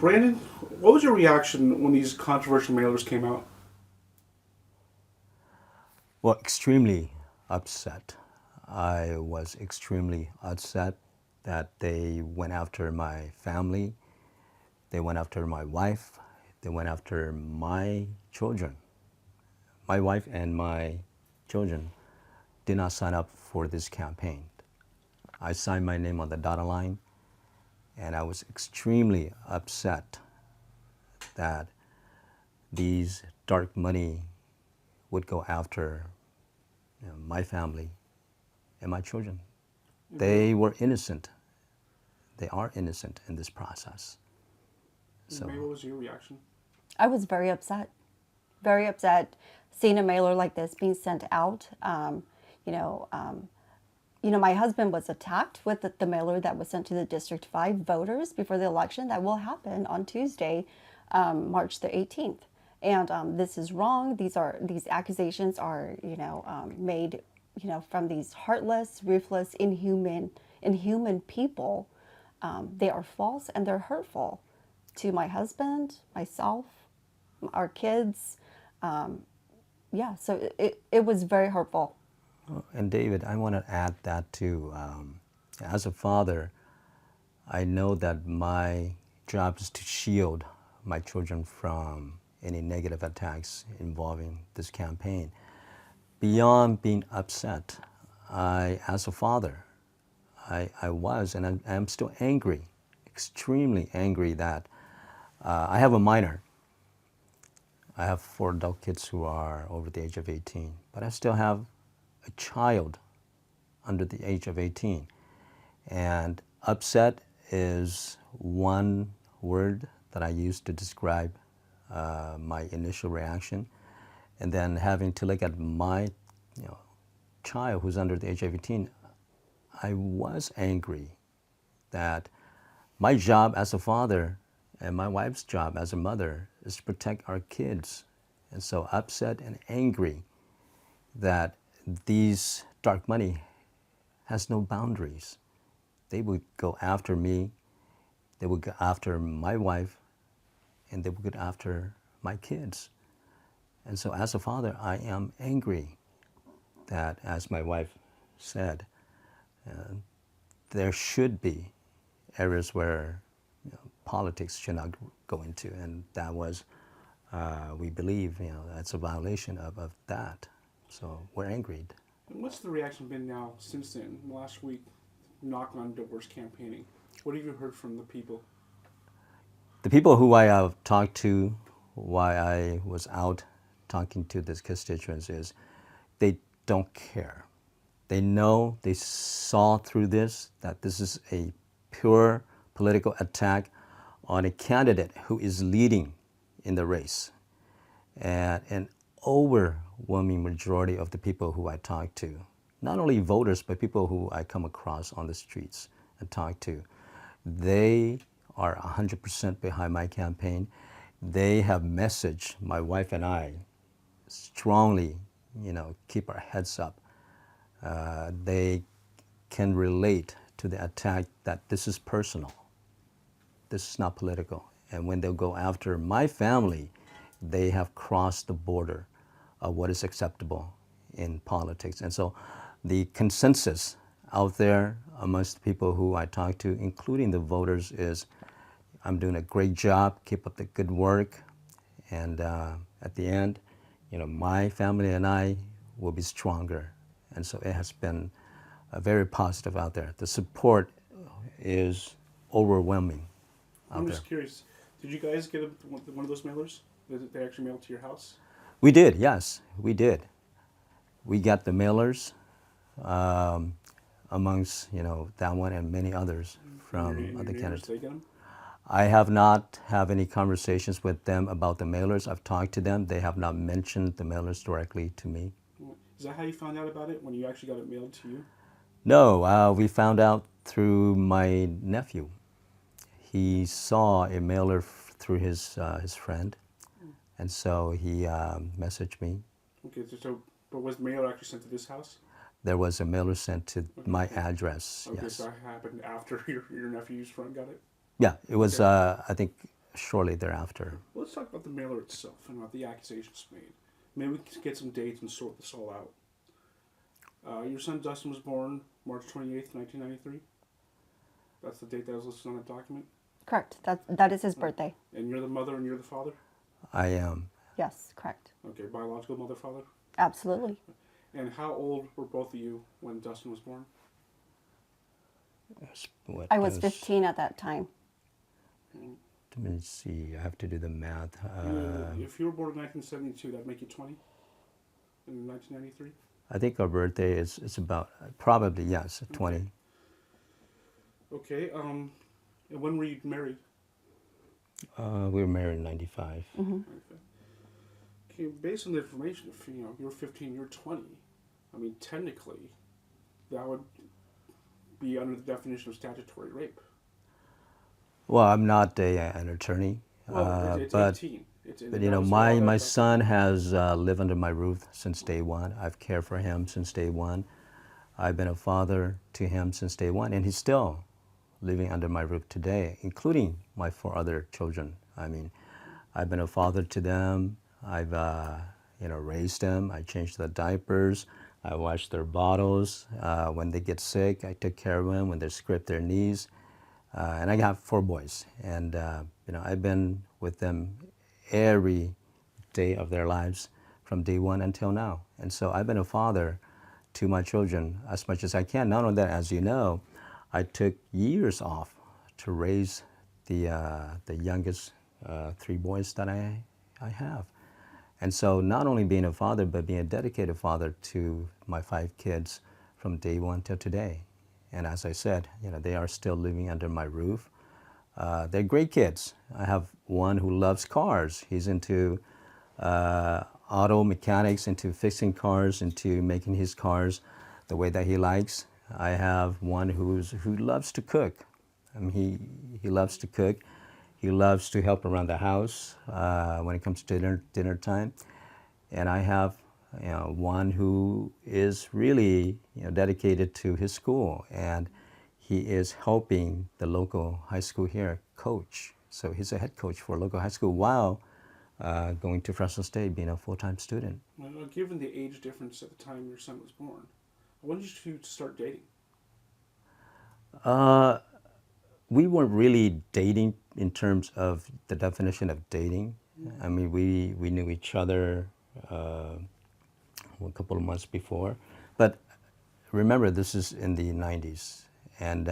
Brandon, what was your reaction when these controversial mailers came out? Well, extremely upset. I was extremely upset that they went after my family, they went after my wife, they went after my children. My wife and my children did not sign up for this campaign. I signed my name on the dotted line, and I was extremely upset that these dark money would go after my family and my children. They were innocent. They are innocent in this process. So, May, what was your reaction? I was very upset seeing a mailer like this being sent out. You know, um, my husband was attacked with the mailer that was sent to the District 5 voters before the election that will happen on Tuesday, March the 18th. And this is wrong. These accusations are, made, from these heartless, ruthless, inhuman people. They are false and they're hurtful to my husband, myself, our kids. Yeah, so it was very hurtful. and David, I want to add that too. As a father, I know that my job is to shield my children from any negative attacks involving this campaign. Beyond being upset, as a father, I was, and I'm still angry, extremely angry that I have a minor. I have 4 adult kids who are over the age of 18, but I still have a child under the age of 18. And upset is one word that I use to describe my initial reaction. And then having to look at my you know, child who's under the age of 18, I was angry that my job as a father and my wife's job as a mother is to protect our kids. And so upset and angry that these dark money has no boundaries. They would go after me, they would go after my wife, and they would go after my kids. And so as a father, I am angry that, as my wife said, uh, there should be areas where politics should not go into, and that was, we believe, that's a violation of that. So we're angry. And what's the reaction been now since then, last week, knock on doors campaigning? What have you heard from the people? The people who I have talked to while I was out talking to these constituents is they don't care. They know, they saw through this, that this is a pure political attack on a candidate who is leading in the race. And an overwhelming majority of the people who I talk to, not only voters, but people who I come across on the streets and talk to, they are 100% behind my campaign. They have messaged my wife and I strongly, keep our heads up. They can relate to the attack that this is personal. This is not political. And when they go after my family, they have crossed the border of what is acceptable in politics. And so the consensus out there amongst the people who I talk to, including the voters, is I'm doing a great job, keep up the good work, and at the end, my family and I will be stronger. And so it has been very positive out there. The support is overwhelming I'm out there. just curious. Did you guys get one of those mailers that they actually mailed to your house? We did, yes, we did. We got the mailers um, amongst that one and many others from And your other neighbors, candidates. they get them? I have not have any conversations with them about the mailers. I've talked to them. They have not mentioned the mailers directly to me. Is that how you found out about it, when you actually got it mailed to you? No, we found out through my nephew. He saw a mailer through his friend, and so he messaged me. Okay, but was the mailer actually sent to this house? There was a mailer sent to Okay, my so, address. okay, so Yes. that happened after your nephew's friend got it? Yeah, it was. Okay. I think shortly thereafter. Let's talk about the mailer itself and about the accusations made. Maybe we can get some dates and sort this all out. Your son Dustin was born March 28th, 1993. That's the date that was listed on the document. Correct. That is his birthday. And you're the mother and you're the father? I am. Yes, correct. Okay, biological mother, father? Absolutely. And how old were both of you when Dustin was born? I was 15 at that time. Let me see. I have to do the math. If you were born in 1972, that'd make you 20 in 1993? I think our birthday is about probably yes 20. Okay. And when were you married? We were married in '95. Okay. Okay. Based on the information, if you're 15, you're 20. I mean, technically, that would be under the definition of statutory rape. Well, I'm not an attorney, Well, it's but 18. But you know, my son has lived under my roof since day one. I've cared for him since day one. I've been a father to him since day one, and he's still living under my roof today, including my 4 other children. I mean, I've been a father to them. I've raised them. I changed their diapers. I washed their bottles. When they get sick, I took care of them. When they scrape their knees, and I have 4 boys, and I've been with them every day of their lives from day one until now. And so I've been a father to my children as much as I can. Not only that, as you know, I took years off to raise the youngest 3 boys that I have. And so not only being a father, but being a dedicated father to my 5 kids from day one till today. And as I said, they are still living under my roof. They're great kids. I have one who loves cars. He's into auto mechanics, into fixing cars, into making his cars the way that he likes. I have one who loves to cook. I mean, he loves to cook. He loves to help around the house when it comes to dinner time. And I have one who is really dedicated to his school, and he is helping the local high school here coach. So he's a head coach for a local high school while going to Fresno State, being a full-time student. Well, given the age difference at the time your son was born, when did you start dating? We weren't really dating in terms of the definition of dating. I mean, we knew each other a couple of months before. But remember, this is in the 90s. And,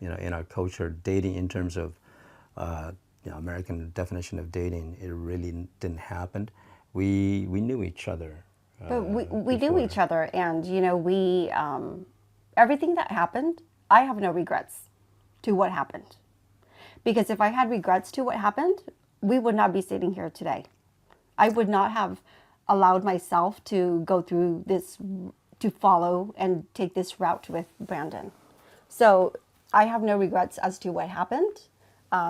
in our culture, dating in terms of American definition of dating, it really didn't happen. We knew each other. But we knew each other, and we everything that happened, I have no regrets to what happened, because if I had regrets to what happened, we would not be sitting here today. I would not have allowed myself to go through this, to follow and take this route with Brandon. So I have no regrets as to what happened.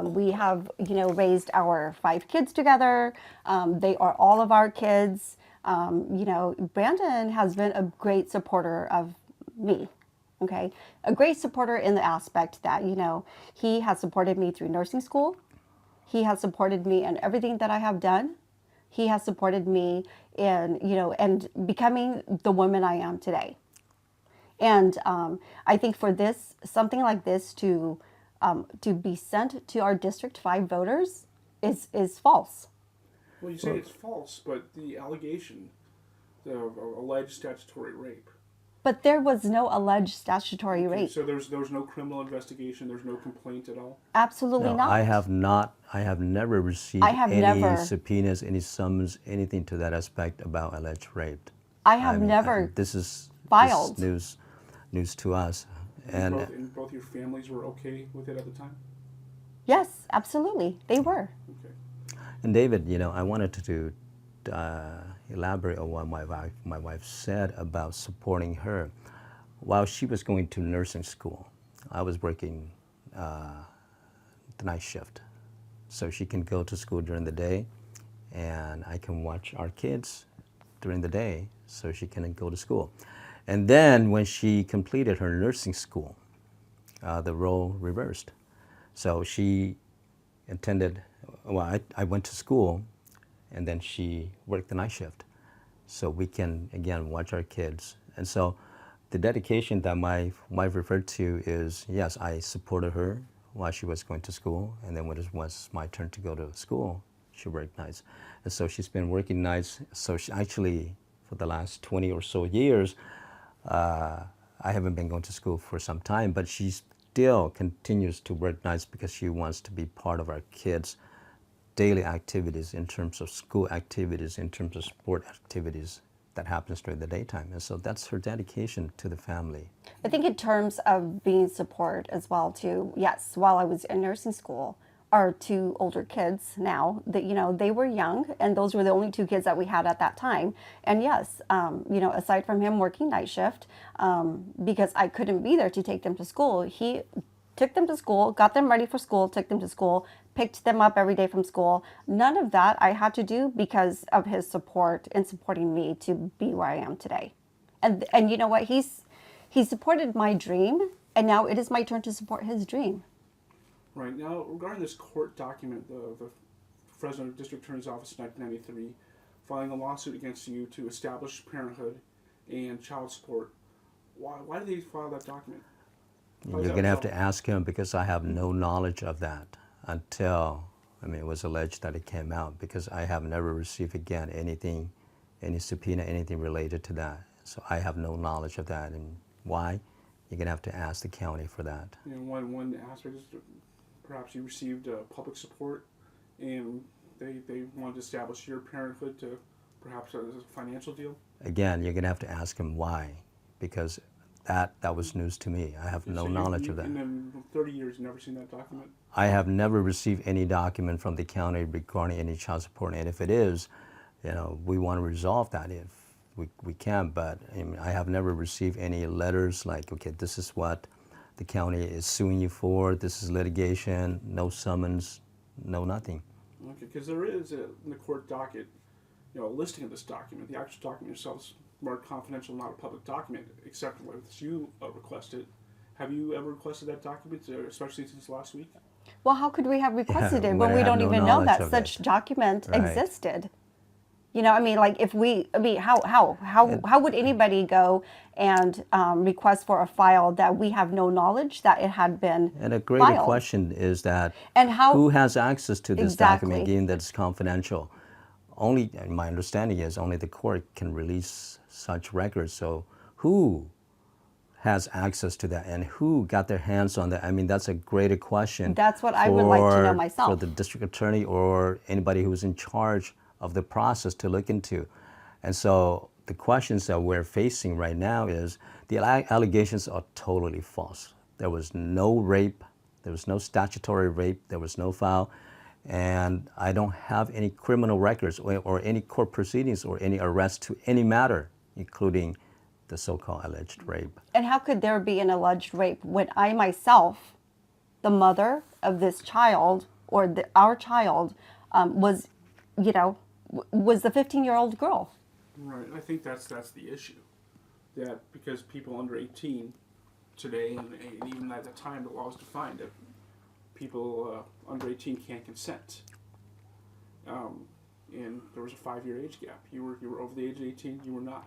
We have raised our 5 kids together. They are all of our kids. Brandon has been a great supporter of me, okay? A great supporter in the aspect that, he has supported me through nursing school. He has supported me in everything that I have done. He has supported me in, and becoming the woman I am today. And I think for this, something like this to be sent to our District 5 voters is false. Well, you say it's false, but the allegation, the alleged statutory rape. But there was no alleged statutory rape. So there was no criminal investigation. There's no complaint at all. Absolutely No, not. I have not. I have never received any subpoenas, any summons, anything to that aspect about alleged rape. I have never. This is filed. This news to us. And both your families were okay with it at the time? Yes, absolutely, they were. Okay. And David, I wanted to elaborate on what my wife said about supporting her. While she was going to nursing school, I was working the night shift, so she can go to school during the day, and I can watch our kids during the day, so she can go to school. And then when she completed her nursing school, the role reversed. So she attended, well, I went to school, and then she worked the night shift. So we can, again, watch our kids. And so the dedication that my wife referred to is, yes, I supported her while she was going to school, and then when it was my turn to go to school, she worked nights. And so she's been working nights. So she actually, for the last 20 or so years, I haven't been going to school for some time, but she still continues to work nights because she wants to be part of our kids' daily activities in terms of school activities, in terms of sport activities that happens during the daytime. And so that's her dedication to the family. I think in terms of being support as well too, yes, while I was in nursing school, our two older kids now, that they were young, and those were the only two kids that we had at that time. And yes, aside from him working night shift, because I couldn't be there to take them to school, he took them to school, got them ready for school, took them to school, picked them up every day from school. None of that I had to do because of his support and supporting me to be where I am today. And you know what? He supported my dream, and now it is my turn to support his dream. Right. Now, regarding this court document, the Fresno District Attorney's Office in 1993 filing a lawsuit against you to establish parenthood and child support, why did they file that document? You're going to have to ask him, because I have no knowledge of that until, it was alleged that it came out, because I have never received again anything, any subpoena, anything related to that. So I have no knowledge of that. And why? You're going to have to ask the county for that. One aspect is perhaps you received public support, and they wanted to establish your parenthood to perhaps as a financial deal. Again, you're going to have to ask him why, because that was news to me. I have no knowledge of that. In 30 years, you've never seen that document? I have never received any document from the county regarding any child support, and if it is, we want to resolve that if we can, but I have never received any letters like, okay, this is what the county is suing you for, this is litigation, no summons, no nothing. Okay, because there is in the court docket, a listing of this document. The actual document itself is marked confidential, not a public document, except when you requested. Have you ever requested that document, especially since last week? Well, how could we have requested it when when we don't no even know knowledge that of such it. document Right. existed? How would anybody go and request for a file that we have no knowledge that it had been And a greater filed? question is that And how- who has access to this Exactly. document, given that it's confidential? Only, my understanding is, only the court can release such records. So who has access to that, and who got their hands on that? That's a greater question. That's what I would like to know myself. For the district attorney or anybody who's in charge of the process to look into. And so the questions that we're facing right now is, the allegations are totally false. There was no rape, there was no statutory rape, there was no foul, and I don't have any criminal records or any court proceedings or any arrest to any matter, including the so-called alleged rape. And how could there be an alleged rape when I myself, the mother of this child, or our child, was the 15-year-old girl? Right. I think that's the issue. That because people under 18 today, and even at the time, the law was defined that people under 18 can't consent. And there was a 5-year age gap. You were over the age of 18. You were not.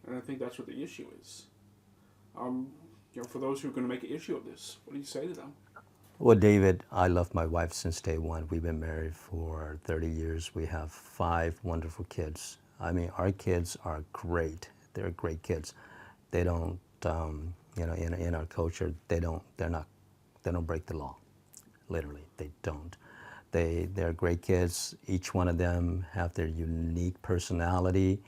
And I think that's what the issue is. For those who are going to make an issue of this, what do you say to them? Well, David, I love my wife since day one. We've been married for 30 years. We have 5 wonderful kids. Our kids are great. They're great kids. They don't, in our culture, they don't break the law. Literally, they don't. They're great kids. Each one of them have their unique personality,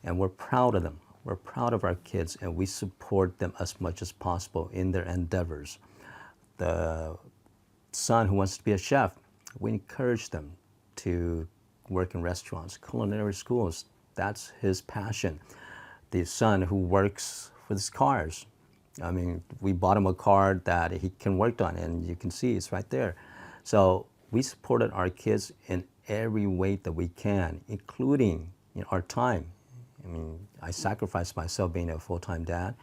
and we're proud of them. We're proud of our kids, and we support them as much as possible in their endeavors. The son who wants to be a chef, we encourage them to work in restaurants, culinary schools. That's his passion. The son who works with his cars, we bought him a car that he can work on, and you can see it's right there. So we supported our kids in every way that we can, including our time. I sacrificed myself being a full-time dad.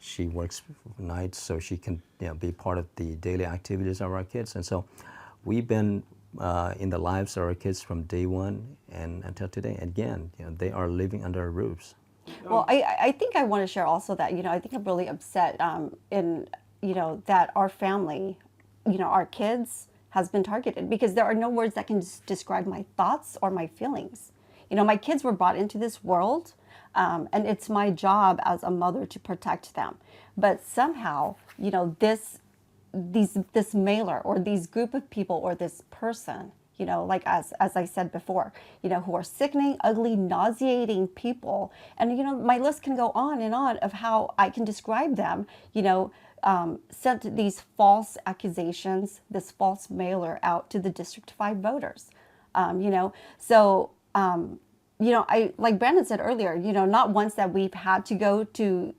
She works nights so she can be part of the daily activities of our kids. And so we've been in the lives of our kids from day one and until today. Again, they are living under our roofs. Well, I think I want to share also that, I think I'm really upset that our family, our kids has been targeted because there are no words that can describe my thoughts or my feelings. My kids were brought into this world, and it's my job as a mother to protect them. But somehow, this mailer or these group of people or this person, like as I said before, who are sickening, ugly, nauseating people, and my list can go on and on of how I can describe them. Sent these false accusations, this false mailer out to the District 5 voters. So I, like Brandon said earlier, not once that we've had to go to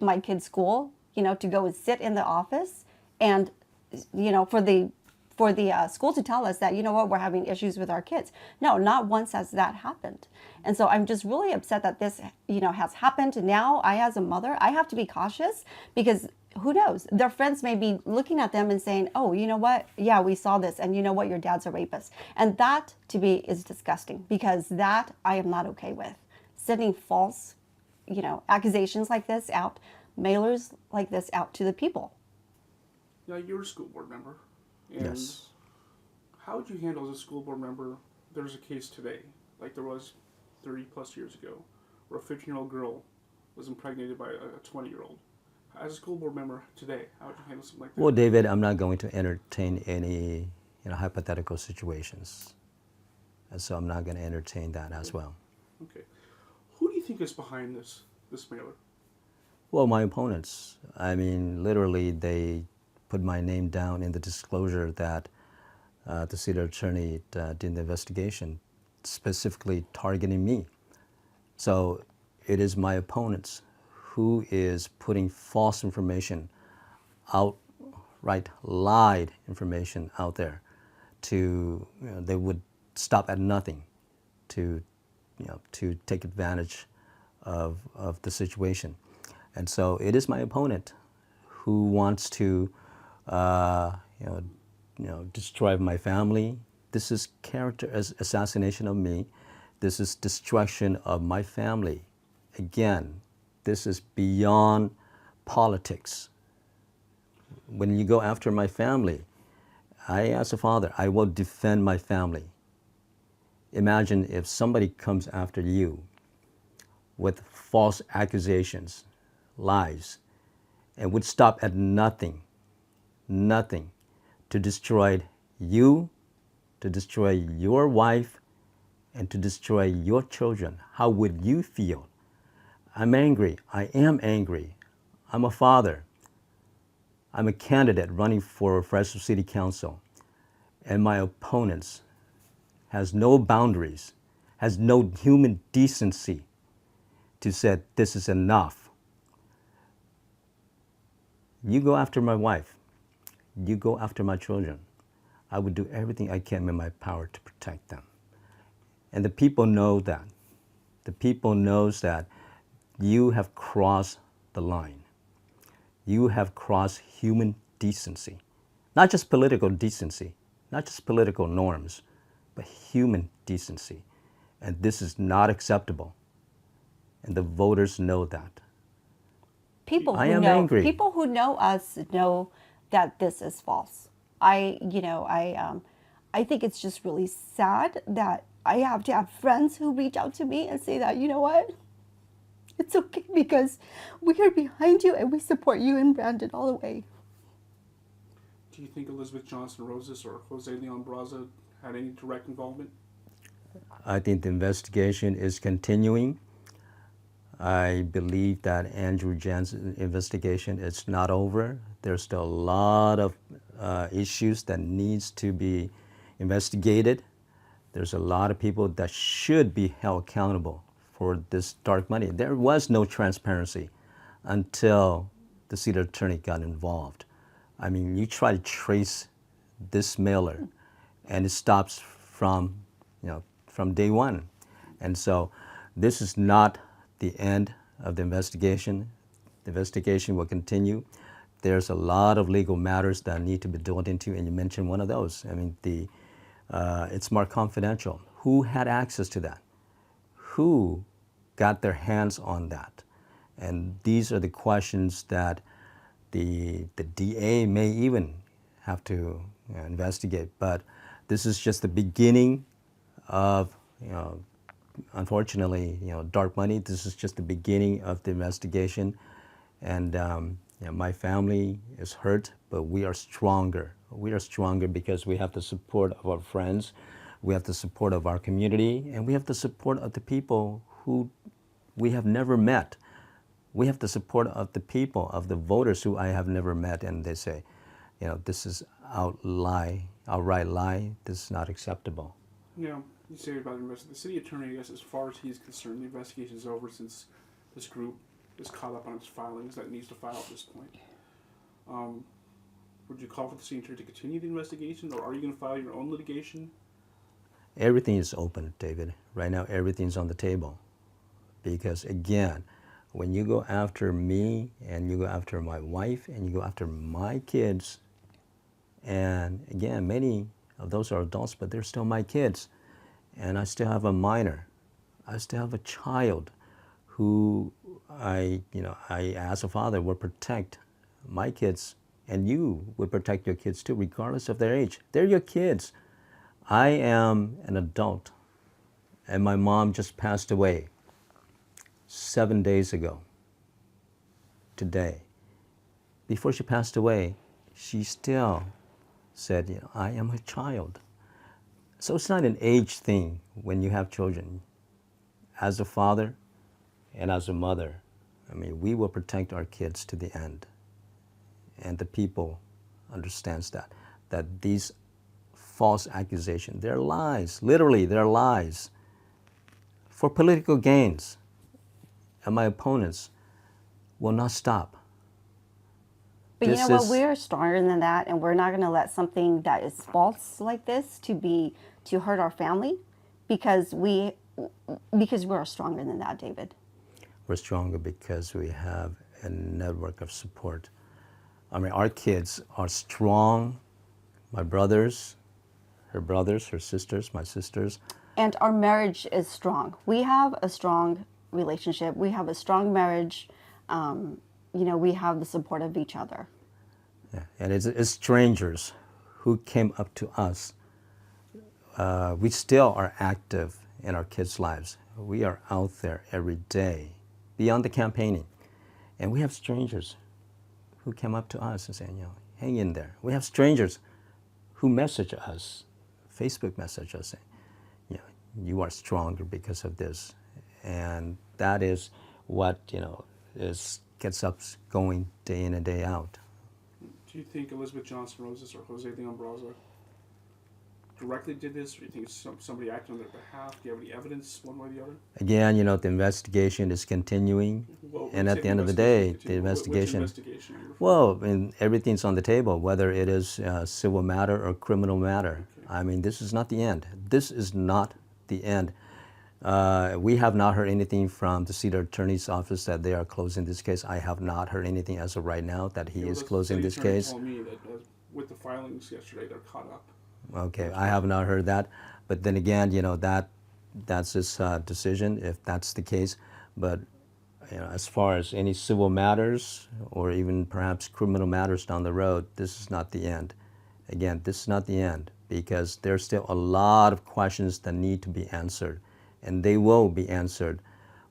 my kid's school, to go and sit in the office and, for the school to tell us that, we're having issues with our kids. No, not once has that happened. And so I'm just really upset that this, has happened. Now I, as a mother, I have to be cautious because who knows? Their friends may be looking at them and saying, oh, you know what? Yeah, we saw this. And you know what? Your dad's a rapist. And that to me is disgusting because that I am not okay with. Sending false, accusations like this out, mailers like this out to the people. Now, you're a school board member. And Yes. how would you handle as a school board member? There's a case today, like there was 30 plus years ago, where a 15-year-old girl was impregnated by a 20-year-old. As a school board member today, how would you handle something like that? Well, David, I'm not going to entertain any hypothetical situations. And so I'm not going to entertain that as well. Okay. Who do you think is behind this mailer? Well, my opponents. I mean, literally, they put my name down in the disclosure that the city attorney did the investigation, specifically targeting me. So it is my opponents who is putting false information, outright lied information out there to, they would stop at nothing to take advantage of the situation. And so it is my opponent who wants to destroy my family. This is character assassination of me. This is destruction of my family. Again, this is beyond politics. When you go after my family, I, as a father, I will defend my family. Imagine if somebody comes after you with false accusations, lies, and would stop at nothing to destroy you, to destroy your wife, and to destroy your children. How would you feel? I'm angry. I am angry. I'm a father. I'm a candidate running for Fresno City Council, and my opponents has no boundaries, has no human decency to say this is enough. You go after my wife. You go after my children. I would do everything I can in my power to protect them. And the people know that. The people knows that you have crossed the line. You have crossed human decency. Not just political decency, not just political norms, but human decency. And this is not acceptable. And the voters know that. People I who am know angry. people who know us know that this is false. I think it's just really sad that I have to have friends who reach out to me and say that, you know what? It's okay because we are behind you and we support you and Brandon all the way. Do you think Elizabeth Johnson Roses or Jose Leon Braza had any direct involvement? I think the investigation is continuing. I believe that Andrew Jansen's investigation is not over. There's still a lot of issues that needs to be investigated. There's a lot of people that should be held accountable for this dark money. There was no transparency until the city attorney got involved. I mean, you try to trace this mailer, and it stops from day one. And so this is not the end of the investigation. The investigation will continue. there's a lot of legal matters that need to be delved into, and you mentioned one of those. I mean, it's more confidential. Who had access to that? Who got their hands on that? And these are the questions that the DA may even have to investigate. But this is just the beginning of, unfortunately, dark money. This is just the beginning of the investigation. And my family is hurt, but we are stronger. We are stronger because we have the support of our friends, we have the support of our community, and we have the support of the people who we have never met. We have the support of the people, of the voters who I have never met, and they say, this is outright lie. This is not acceptable. You say about the city attorney, I guess, as far as he's concerned, the investigation is over since this group is caught up on its filings that it needs to file at this point. Would you call for the city attorney to continue the investigation, or are you going to file your own litigation? Everything is open, David. Right now, everything's on the table. Because again, when you go after me and you go after my wife and you go after my kids, and again, many of those are adults, but they're still my kids. And I still have a minor. I still have a child who I as a father will protect my kids, and you would protect your kids too, regardless of their age. They're your kids. I am an adult, and my mom just passed away 7 days ago today. Before she passed away, she still said, I am a child. So it's not an age thing when you have children. As a father and as a mother, we will protect our kids to the end. And the people understands that these false accusations, they're lies, literally they're lies for political gains. And my opponents will not stop. But you know what? We're stronger than that, and we're not going to let something that is false like this to hurt our family, because we are stronger than that, David. We're stronger because we have a network of support. Our kids are strong. My brothers, her sisters, my sisters. And our marriage is strong. We have a strong relationship. We have a strong marriage. We have the support of each other. Yeah. And it's strangers who came up to us. We still are active in our kids' lives. We are out there every day, beyond the campaigning. And we have strangers who came up to us and said, hang in there. We have strangers who message us, Facebook message us, saying, you are stronger because of this. And that is what, gets us going day in and day out. Do you think Elizabeth Johnson Roses or Jose Leon Braza directly did this, or do you think somebody acted on their behalf? Do you have any evidence, one way or the other? Again, the investigation is continuing, and at the end of the day, the investigation. Everything's on the table, whether it is a civil matter or criminal matter. Okay. This is not the end. This is not the end. We have not heard anything from the City Attorney's Office that they are closing this case. I have not heard anything as of right now that he is closing this case. The City Attorney told me that with the filings yesterday, they're caught up. Okay, I have not heard that. But then again, that's his decision if that's the case. But as far as any civil matters or even perhaps criminal matters down the road, this is not the end. Again, this is not the end, because there's still a lot of questions that need to be answered. And they will be answered,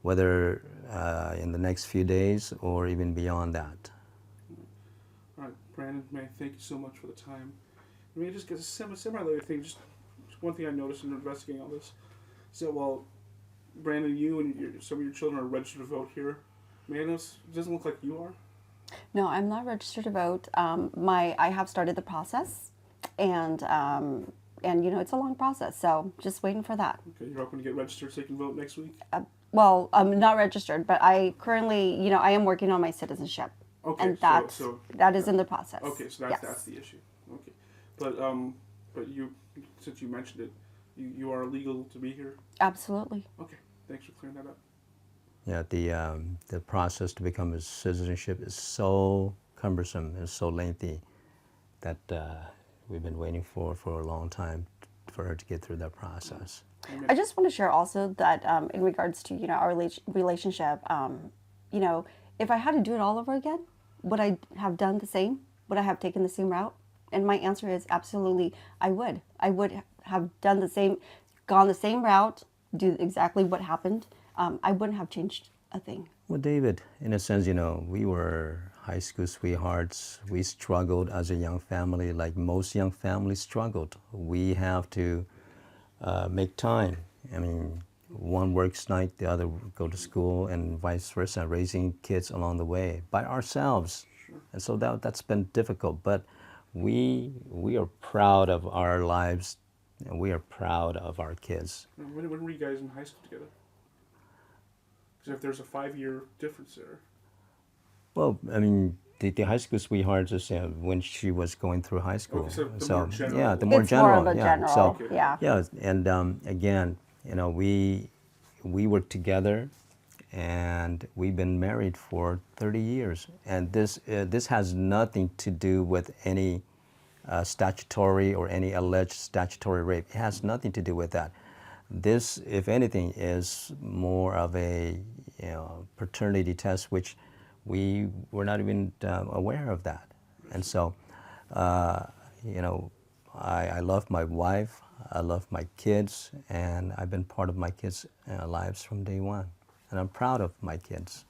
whether in the next few days or even beyond that. All right, Brandon, thank you so much for the time. May I just get a semi-related thing? Just one thing I noticed in investigating all this. So, Brandon, you and some of your children are registered to vote here. May I notice, it doesn't look like you are? No, I'm not registered to vote. I have started the process, and it's a long process, so just waiting for that. Okay, you're hoping to get registered so you can vote next week? I'm not registered, but I currently, I am working on my citizenship. Okay, and that is in the process. Okay, so that's the issue. Okay, but you, since you mentioned it, you are legal to be here? Absolutely. Okay, thanks for clearing that up. Yeah, the process to become a citizenship is so cumbersome and so lengthy that we've been waiting for a long time for her to get through that process. I just want to share also that in regards to our relationship, if I had to do it all over again, would I have done the same? Would I have taken the same route? And my answer is absolutely, I would. I would have done the same, gone the same route, do exactly what happened. I wouldn't have changed a thing. Well, David, in a sense, we were high school sweethearts. We struggled as a young family, like most young families struggled. We have to make time. I mean, one works night, the other go to school, and vice versa, raising kids along the way by ourselves. And so that's been difficult, but we are proud of our lives, and we are proud of our kids. When were you guys in high school together? Because if there's a 5-year difference there. Well, I mean, the high school sweethearts is when she was going through high school. Okay, so the more general. Yeah, the more It's general. more of a yeah. general, So, yeah. yeah, and again, we were together, and we've been married for 30 years, and this has nothing to do with any statutory or any alleged statutory rape. It has nothing to do with that. This, if anything, is more of a paternity test, which we were not even aware of that. And so, I love my wife, I love my kids, and I've been part of my kids' lives from day one. And I'm proud of my kids.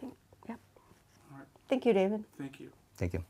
Yeah. All right. Thank you, David. Thank you. Thank you.